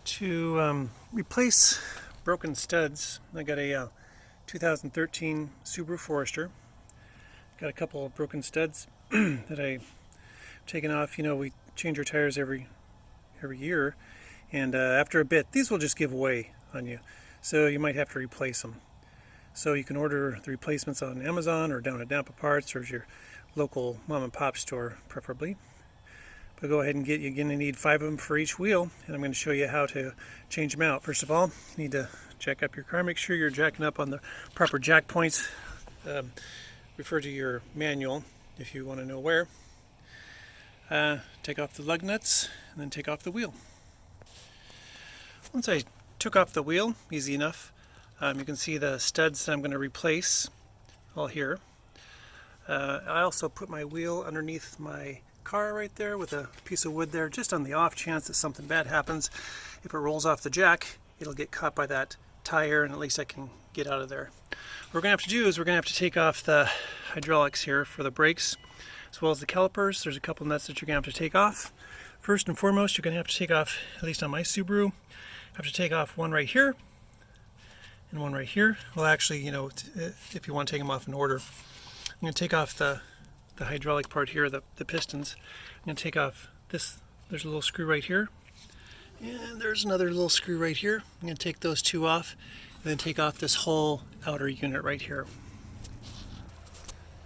To replace broken studs, I got a 2013 Subaru Forester. Got a couple of broken studs that I've taken off. You know, we change our tires every year, and after a bit, these will just give way on you. So you might have to replace them. So you can order the replacements on Amazon or down at Napa Parts or your local mom and pop store, preferably. But go ahead and you're going to need 5 of them for each wheel, and I'm going to show you how to change them out. First of all, you need to jack up your car. Make sure you're jacking up on the proper jack points. Refer to your manual if you want to know where. Take off the lug nuts and then take off the wheel. Once I took off the wheel, easy enough, you can see the studs that I'm going to replace all here. I also put my wheel underneath my car right there with a piece of wood there, just on the off chance that something bad happens. If it rolls off the jack, it'll get caught by that tire, and at least I can get out of there. What we're going to have to do is we're going to have to take off the hydraulics here for the brakes, as well as the calipers. There's a couple nuts that you're going to have to take off. First and foremost, you're going to have to take off, at least on my Subaru, have to take off one right here and one right here. Well, actually, you know, if you want to take them off in order, I'm going to take off the hydraulic part here, the pistons. I'm going to take off this. There's a little screw right here, and there's another little screw right here. I'm going to take those two off, and then take off this whole outer unit right here.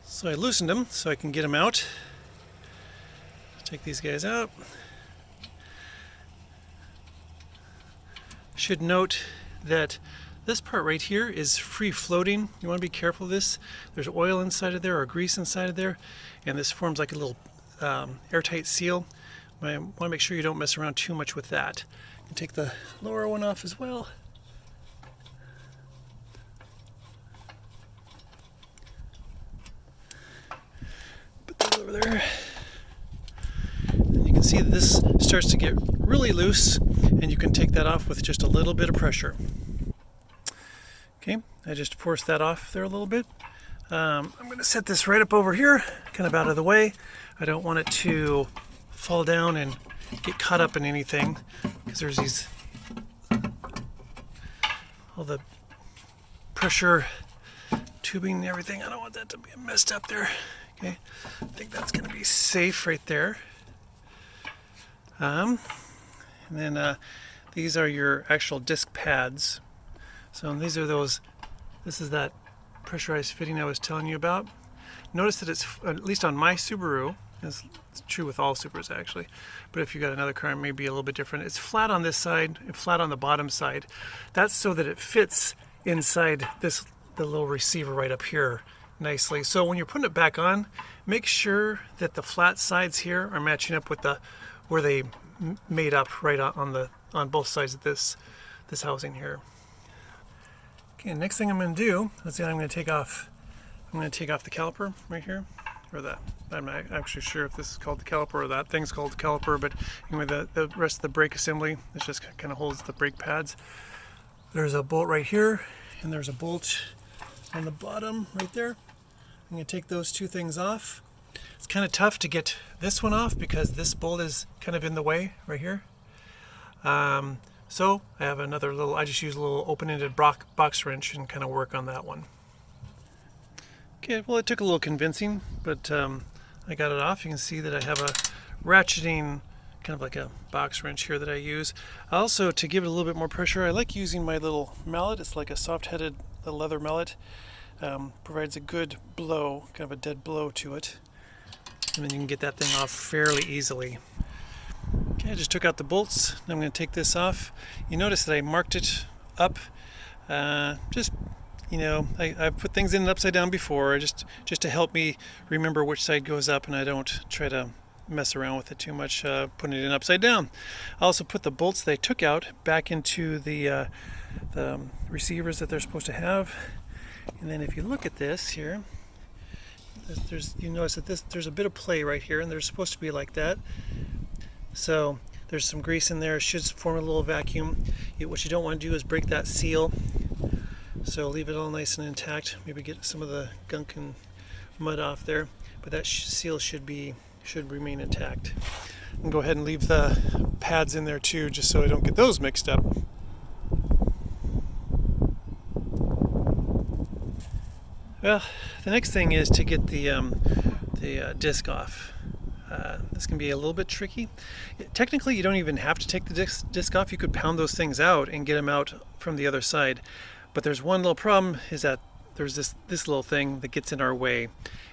So I loosened them so I can get them out. Take these guys out. Should note that this part right here is free floating. You want to be careful of this. There's oil inside of there or grease inside of there, and this forms like a little airtight seal. I want to make sure you don't mess around too much with that. And take the lower one off as well. Put those over there. And you can see that this starts to get really loose, and you can take that off with just a little bit of pressure. Okay, I just forced that off there a little bit. I'm going to set this right up over here, kind of out of the way. I don't want it to fall down and get caught up in anything, because there's these, all the pressure tubing and everything. I don't want that to be messed up there. Okay, I think that's going to be safe right there. And then these are your actual disc pads. So these are those, this is that pressurized fitting I was telling you about. Notice that it's, at least on my Subaru, it's true with all Subarus actually, but if you got another car it may be a little bit different. It's flat on this side and flat on the bottom side. That's so that it fits inside the little receiver right up here nicely. So when you're putting it back on, make sure that the flat sides here are matching up with where they made up right on both sides of this housing here. Okay, next thing I'm going to do, I'm going to take off the caliper right here, or that. I'm not actually sure if this is called the caliper or that thing's called the caliper, but anyway, the rest of the brake assembly, it just kind of holds the brake pads. There's a bolt right here, and there's a bolt on the bottom right there. I'm going to take those two things off. It's kind of tough to get this one off because this bolt is kind of in the way right here. So I have another little, I just use a little open-ended box wrench and kind of work on that one. Okay, well it took a little convincing, but I got it off. You can see that I have a ratcheting, kind of like a box wrench here that I use. Also, to give it a little bit more pressure, I like using my little mallet. It's like a soft-headed leather mallet. Provides a good blow, kind of a dead blow to it. And then you can get that thing off fairly easily. Okay, I just took out the bolts. I'm going to take this off. You notice that I marked it up. Just, you know, I've put things in upside down before, just to help me remember which side goes up, and I don't try to mess around with it too much, putting it in upside down. I also put the bolts that I took out back into the receivers that they're supposed to have. And then if you look at this here, you notice that there's a bit of play right here, and they're supposed to be like that. So there's some grease in there. It should form a little vacuum. What you don't want to do is break that seal. So leave it all nice and intact. Maybe get some of the gunk and mud off there. But that seal should remain intact. And go ahead and leave the pads in there too, just so I don't get those mixed up. Well, the next thing is to get the disc off. This can be a little bit tricky. Technically, you don't even have to take the disc off. You could pound those things out and get them out from the other side. But there's one little problem, is that there's this little thing that gets in our way,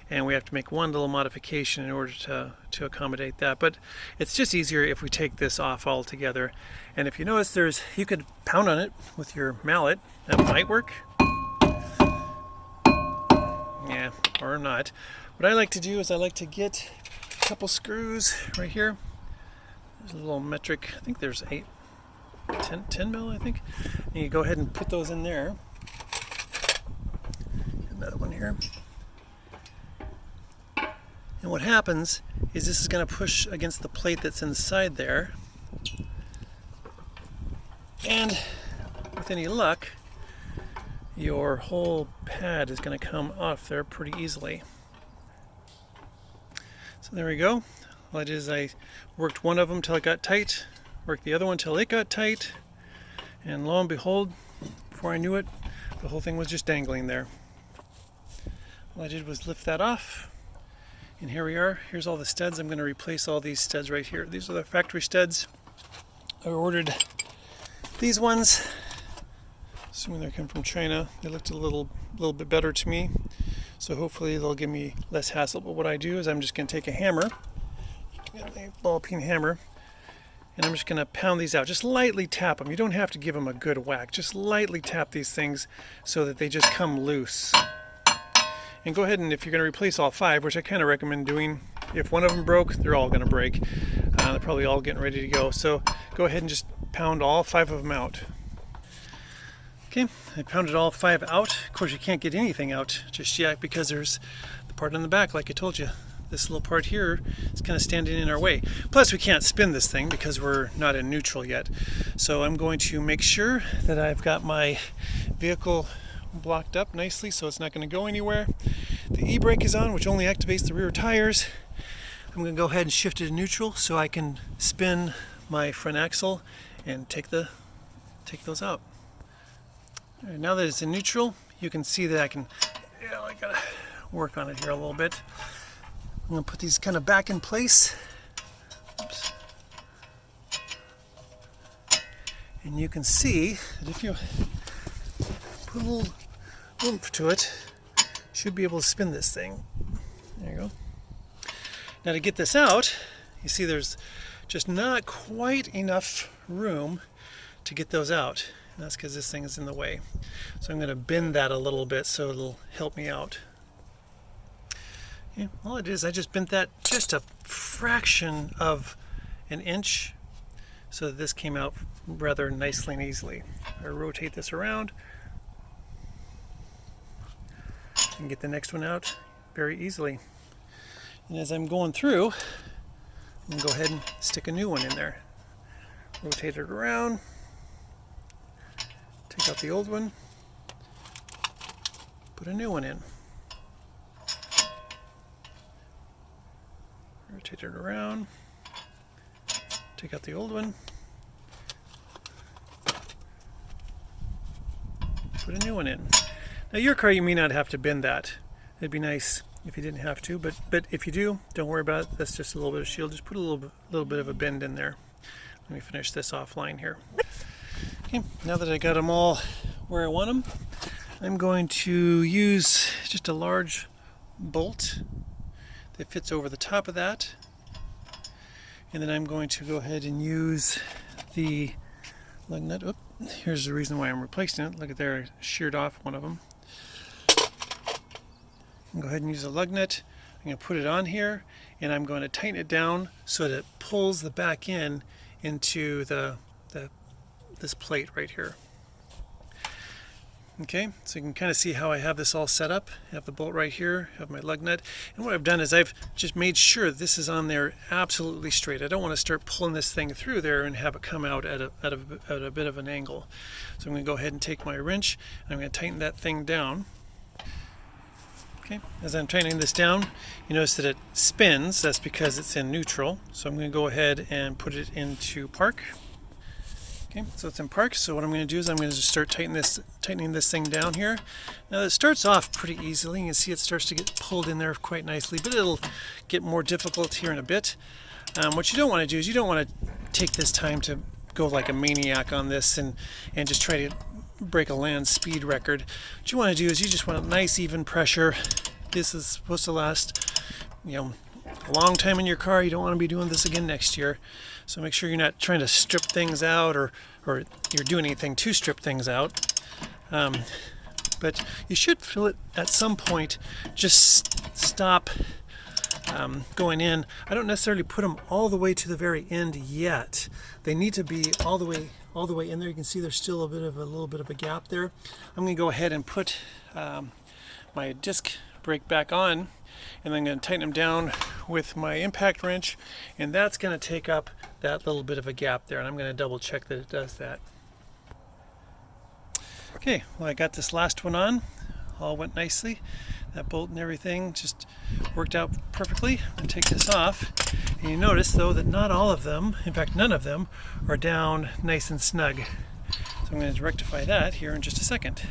and we have to make one little modification in order to accommodate that. But it's just easier if we take this off altogether. And if you notice, you could pound on it with your mallet. That might work. Yeah, or not. What I like to do is I like to get a couple screws right here. There's a little metric, I think there's 10 mil, I think. And you go ahead and put those in there. Another one here. And what happens is this is going to push against the plate that's inside there. And with any luck, your whole pad is going to come off there pretty easily. So there we go. All I did is I worked one of them till it got tight, worked the other one till it got tight, and lo and behold, before I knew it, the whole thing was just dangling there. All I did was lift that off, and here we are. Here's all the studs. I'm going to replace all these studs right here. These are the factory studs. I ordered these ones, assuming they come from China. They looked a little bit better to me, so hopefully they'll give me less hassle. But what I do is I'm just going to take a hammer, a ball-peen hammer, and I'm just going to pound these out. Just lightly tap them. You don't have to give them a good whack. Just lightly tap these things so that they just come loose. And go ahead, and if you're going to replace all 5, which I kind of recommend doing, if one of them broke, they're all going to break. They're probably all getting ready to go. So go ahead and just pound all 5 of them out. Okay, I pounded all 5 out. Of course, you can't get anything out just yet because there's the part on the back, like I told you. This little part here is kind of standing in our way. Plus, we can't spin this thing because we're not in neutral yet. So I'm going to make sure that I've got my vehicle blocked up nicely so it's not going to go anywhere. The e-brake is on, which only activates the rear tires. I'm going to go ahead and shift it to neutral so I can spin my front axle and take those out. All right, now that it's in neutral, you can see that I gotta work on it here a little bit. I'm gonna put these kind of back in place. Oops. And you can see that if you put a little oomph to it, you should be able to spin this thing. There you go. Now to get this out, you see there's just not quite enough room to get those out. And that's because this thing is in the way. So I'm going to bend that a little bit so it'll help me out. Okay, all it is, I just bent that just a fraction of an inch so that this came out rather nicely and easily. I rotate this around and get the next one out very easily. And as I'm going through, I'm going to go ahead and stick a new one in there. Rotate it around, take out the old one, put a new one in. Rotate it around, take out the old one, put a new one in. Now your car, you may not have to bend that. It'd be nice if you didn't have to, but if you do, don't worry about it. That's just a little bit of shield. Just put a little bit of a bend in there. Let me finish this offline here. Okay, now that I got them all where I want them, I'm going to use just a large bolt that fits over the top of that. And then I'm going to go ahead and use the lug nut. Oop, here's the reason why I'm replacing it. Look at there, I sheared off one of them. Go ahead and use a lug nut. I'm going to put it on here, and I'm going to tighten it down so that it pulls the back end into this plate right here. Okay, so you can kind of see how I have this all set up. I have the bolt right here, I have my lug nut, and what I've done is I've just made sure this is on there absolutely straight. I don't want to start pulling this thing through there and have it come out at a bit of an angle. So I'm going to go ahead and take my wrench and I'm going to tighten that thing down. Okay, as I'm tightening this down, you notice that it spins. That's because it's in neutral. So I'm going to go ahead and put it into park. Okay, so it's in park. So what I'm going to do is I'm going to just start tightening this thing down here. Now it starts off pretty easily. You can see it starts to get pulled in there quite nicely, but it'll get more difficult here in a bit. What you don't want to do is you don't want to take this time to go like a maniac on this and just try to break a land speed record. What you want to do is you just want a nice even pressure. This is supposed to last, a long time in your car. You don't want to be doing this again next year. So make sure you're not trying to strip things out or you're doing anything to strip things out. But you should feel it at some point. Just stop going in. I don't necessarily put them all the way to the very end yet. They need to be all the way in there. You can see there's still a little bit of a gap there. I'm going to go ahead and put my disc brake back on, and then I'm going to tighten them down with my impact wrench, and that's going to take up that little bit of a gap there, and I'm going to double check that it does that. Okay, well, I got this last one on. All went nicely. That bolt and everything just worked out perfectly. I'm going to take this off, and you notice though that not all of them, in fact none of them, are down nice and snug. So I'm going to rectify that here in just a second.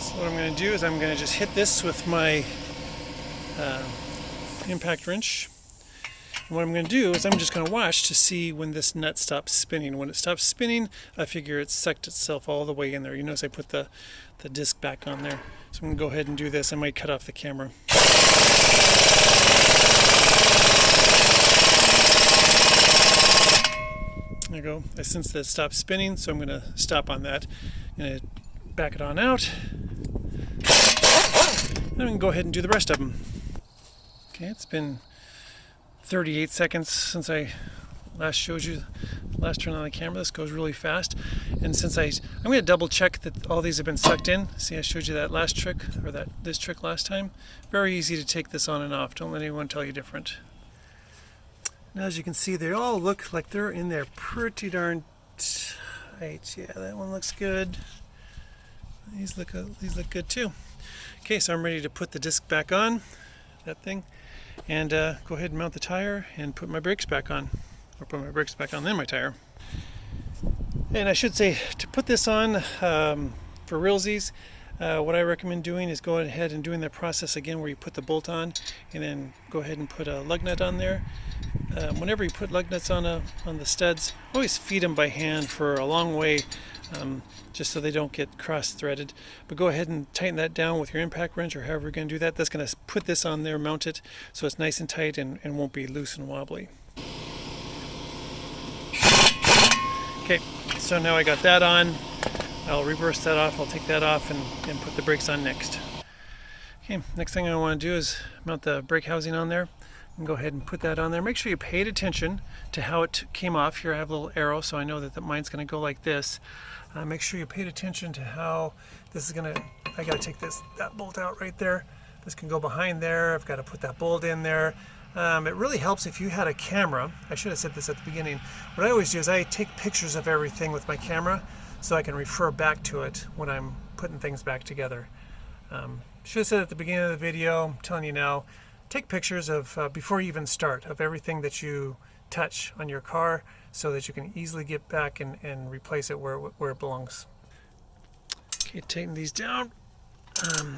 So what I'm going to do is I'm going to just hit this with my impact wrench. And what I'm going to do is I'm just going to watch to see when this nut stops spinning. When it stops spinning, I figure it's sucked itself all the way in there. You notice I put the disc back on there. So I'm going to go ahead and do this. I might cut off the camera. There you go. I sense that it stopped spinning, so I'm going to stop on that. I'm going to back it on out. And I'm going to go ahead and do the rest of them. Okay, it's been 38 seconds since I last showed you, last turn on the camera. This goes really fast. And since I'm going to double check that all these have been sucked in. See, I showed you that last trick, or this trick last time. Very easy to take this on and off. Don't let anyone tell you different. Now as you can see, they all look like they're in there pretty darn tight. Yeah, that one looks good. These look good too. Okay, so I'm ready to put the disc back on, that thing, and go ahead and mount the tire and put my brakes back on. Or put my brakes back on, then my tire. And I should say, to put this on for realsies, what I recommend doing is going ahead and doing that process again where you put the bolt on and then go ahead and put a lug nut on there. Whenever you put lug nuts on the studs, always feed them by hand for a long way, just so they don't get cross-threaded. But go ahead and tighten that down with your impact wrench or however you're going to do that. That's going to put this on there, mount it so it's nice and tight and won't be loose and wobbly. Okay, so now I got that on. I'll reverse that off. I'll take that off and put the brakes on next. Okay, next thing I want to do is mount the brake housing on there. And go ahead and put that on there. Make sure you paid attention to how it came off. Here I have a little arrow, so I know that mine's going to go like this. Make sure you paid attention to how this is going to, I got to take that bolt out right there. This can go behind there. I've got to put that bolt in there. It really helps if you had a camera. I should have said this at the beginning. What I always do is I take pictures of everything with my camera so I can refer back to it when I'm putting things back together. Should have said at the beginning of the video, I'm telling you now, take pictures of, before you even start, of everything that you touch on your car so that you can easily get back and replace it where it belongs. Okay, taking these down.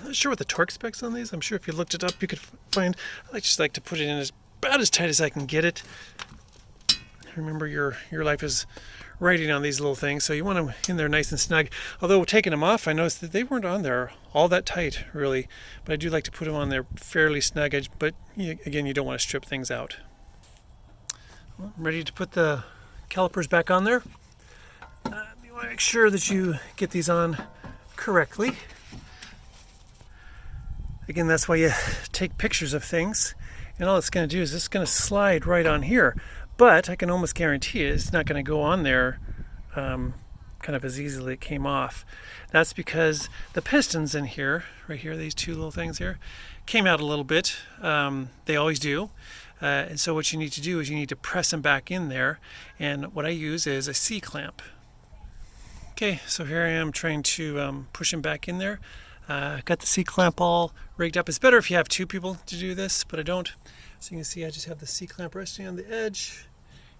Not sure what the torque specs on these. I'm sure if you looked it up you could find. I just like to put it in about as tight as I can get it. Remember, your life is riding on these little things, so you want them in there nice and snug. Although taking them off, I noticed that they weren't on there all that tight really, but I do like to put them on there fairly snug. But again, you don't want to strip things out. Well, I'm ready to put the calipers back on there. You want to make sure that you get these on correctly. Again, that's why you take pictures of things, and all it's going to do is it's going to slide right on here. But I can almost guarantee it's not going to go on there kind of as easily it came off. That's because the pistons in here, right here, these two little things here, came out a little bit. They always do. And so what you need to do is you need to press them back in there. And what I use is a C-clamp. Okay, so here I am trying to push them back in there. Got the C-clamp all rigged up. It's better if you have two people to do this, but I don't. So you can see I just have the C-clamp resting on the edge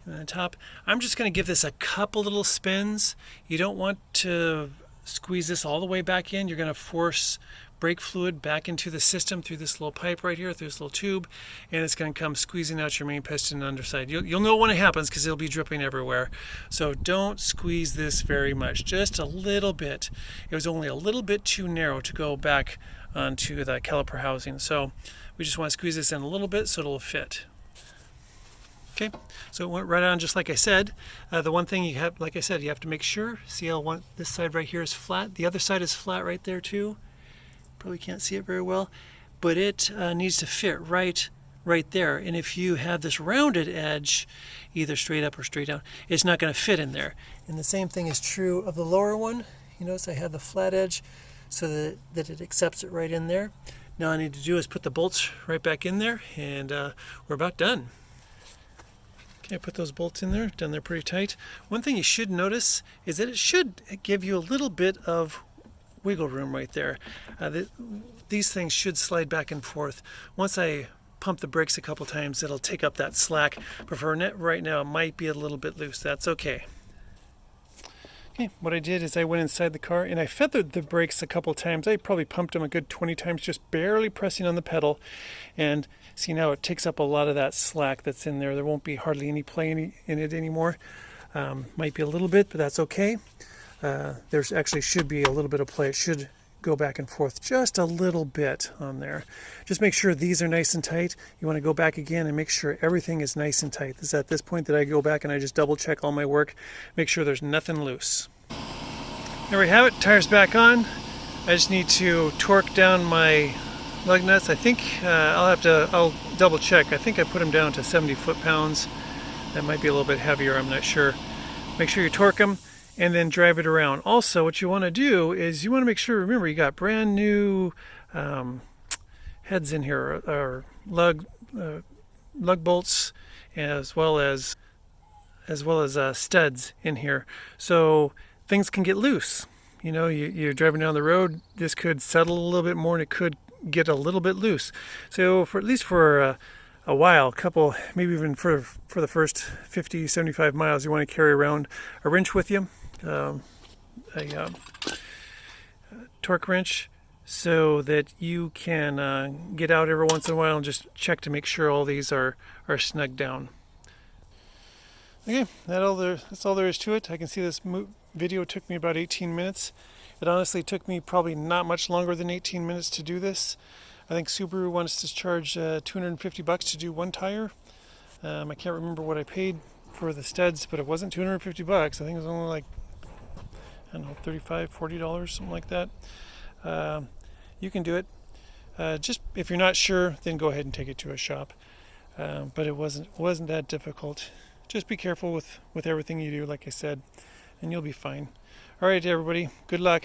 and on the top. I'm just going to give this a couple little spins. You don't want to squeeze this all the way back in. You're going to force brake fluid back into the system through this little pipe right here, through this little tube, and it's going to come squeezing out your main piston underside. You'll know when it happens because it'll be dripping everywhere. So don't squeeze this very much, just a little bit. It was only a little bit too narrow to go back onto the caliper housing. So we just want to squeeze this in a little bit so it'll fit. Okay, so it went right on just like I said. The one thing you have, like I said, you have to make sure, see how this side right here is flat. The other side is flat right there too. Probably can't see it very well, but it needs to fit right there. And if you have this rounded edge, either straight up or straight down, it's not going to fit in there. And the same thing is true of the lower one. You notice I have the flat edge so that it accepts it right in there. Now all I need to do is put the bolts right back in there, and we're about done. Okay, I put those bolts in there, done there pretty tight. One thing you should notice is that it should give you a little bit of wiggle room right there. These things should slide back and forth. Once I pump the brakes a couple times, it'll take up that slack. But for right now, it might be a little bit loose. That's okay. Okay, what I did is I went inside the car and I feathered the brakes a couple times. I probably pumped them a good 20 times, just barely pressing on the pedal. And see now it takes up a lot of that slack that's in there. There won't be hardly any play in it anymore. Might be a little bit, but that's okay. There's actually should be a little bit of play. It should go back and forth just a little bit on there. Just make sure these are nice and tight. You want to go back again and make sure everything is nice and tight. This is at this point that I go back and I just double check all my work, make sure there's nothing loose. There we have it, tires back on. I just need to torque down my lug nuts. I think I'll double check. I think I put them down to 70 foot-pounds. That might be a little bit heavier, I'm not sure. Make sure you torque them and then drive it around. Also, what you want to do is you want to make sure, remember, you got brand new heads in here, or lug bolts, as well as studs in here. So things can get loose. You know, you're driving down the road, this could settle a little bit more and it could get a little bit loose. So for at least for a while, maybe even for the first 50, 75 miles, you want to carry around a wrench with you, a torque wrench, so that you can get out every once in a while and just check to make sure all these are snugged down. Okay, that's all there is to it. I can see this video took me about 18 minutes. It honestly took me probably not much longer than 18 minutes to do this. I think Subaru wants to charge $250 to do one tire. I can't remember what I paid for the studs, but it wasn't $250. I think it was only like, I don't know, $35, $40, something like that. You can do it. Just if you're not sure, then go ahead and take it to a shop. But it wasn't that difficult. Just be careful with everything you do, like I said, and you'll be fine. All right, everybody, good luck.